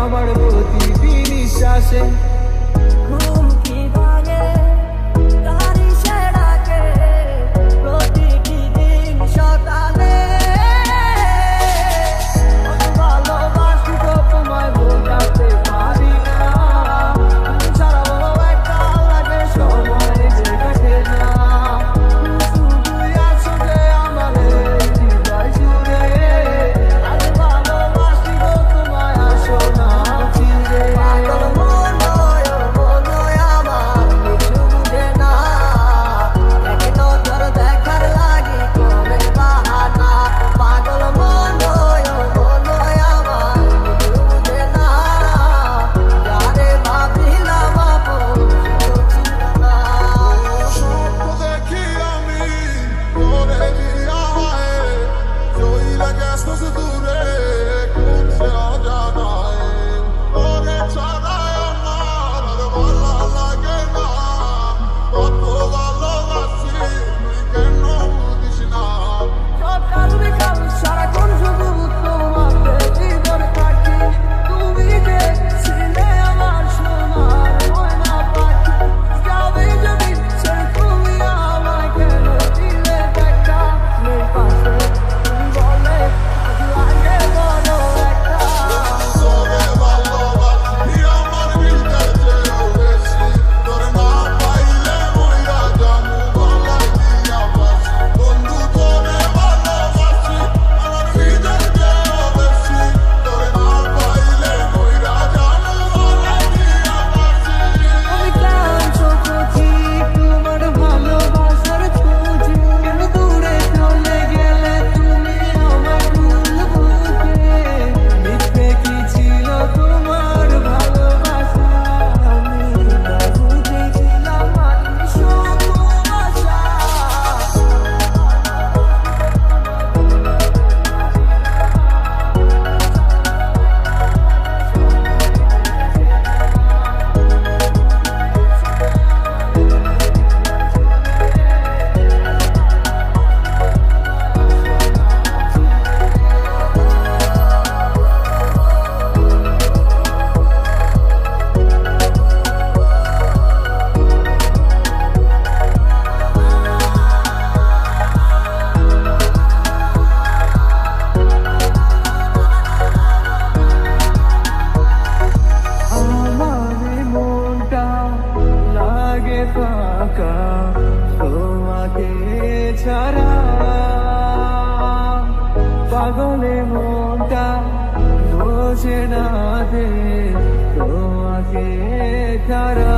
আমার প্রতিটি নিঃশ্বাসে। ঘুম কি ভাঙে তার ইশারাকে প্রতিটি দিন সকালে। ভালোবাসি তো তোমায় বোঝাতে পারি না, তুমি ছাড়া বলো একটা লাগে সময় যে কাটে না। শুধুই আছো যে আমার এই হৃদয় জুড়ে, আজ ভালোবাসি গো তোমায়, আসো না ফিরে। পাগল মন আমার কিছু বুঝে না, এক নজর দেখার লাগে করে বাহানা। পাগল মন আমার কিছু বুঝে না, যারে ভাবিলাম আপন সে তো ছিল না। স্বপ্ন দেখি আমি তোরে দিয়া হায়, চইলা গেছস দূরে কোন সে অজানায়। তোরে ছাড়ায় আমার আর ভালো লাগে না, কত ভালোবাসি তুই কেন বুঝিস না। সকাল বিকাল সারাক্ষণ শুধু তোমাকে জীবন কাটি, তুমি যে ছিলে আমার সোনার ময়না পাখি। যাবে যদি সে তুমি আমায় কেন দিলে দেখা, নেই পাশে তুমি বলে আজ লাগে বড় একটা। তোরে ভালোবাসি আমার হৃদয় চেয়েও বেশি, তোরে না পাইলে মইরা যামু গলায় দিয়া বাঁশি। বন্ধু তোরে ভালোবাসি আমার হৃদয় চেয়েও বেশি, তোরে না পাইলে মইরা যামু গলায় দিয়া বাঁশি। আমি কাঁদছো বুঝি তোমার ভালোবাসার খুঁজে, কেন দূরে চলে গেলে তুমি আমার ভুল বুঝে। মিথ্যে কি ছিল তোমার ভালোবাসা, আমি না বুঝেছিলাম আমি শুধু আশা। আমার মনটা লাগে ফাঁকা তোমাকে ছাড়া, পাগলে মনটা বোঝে না যে তোমাকে ছাড়া।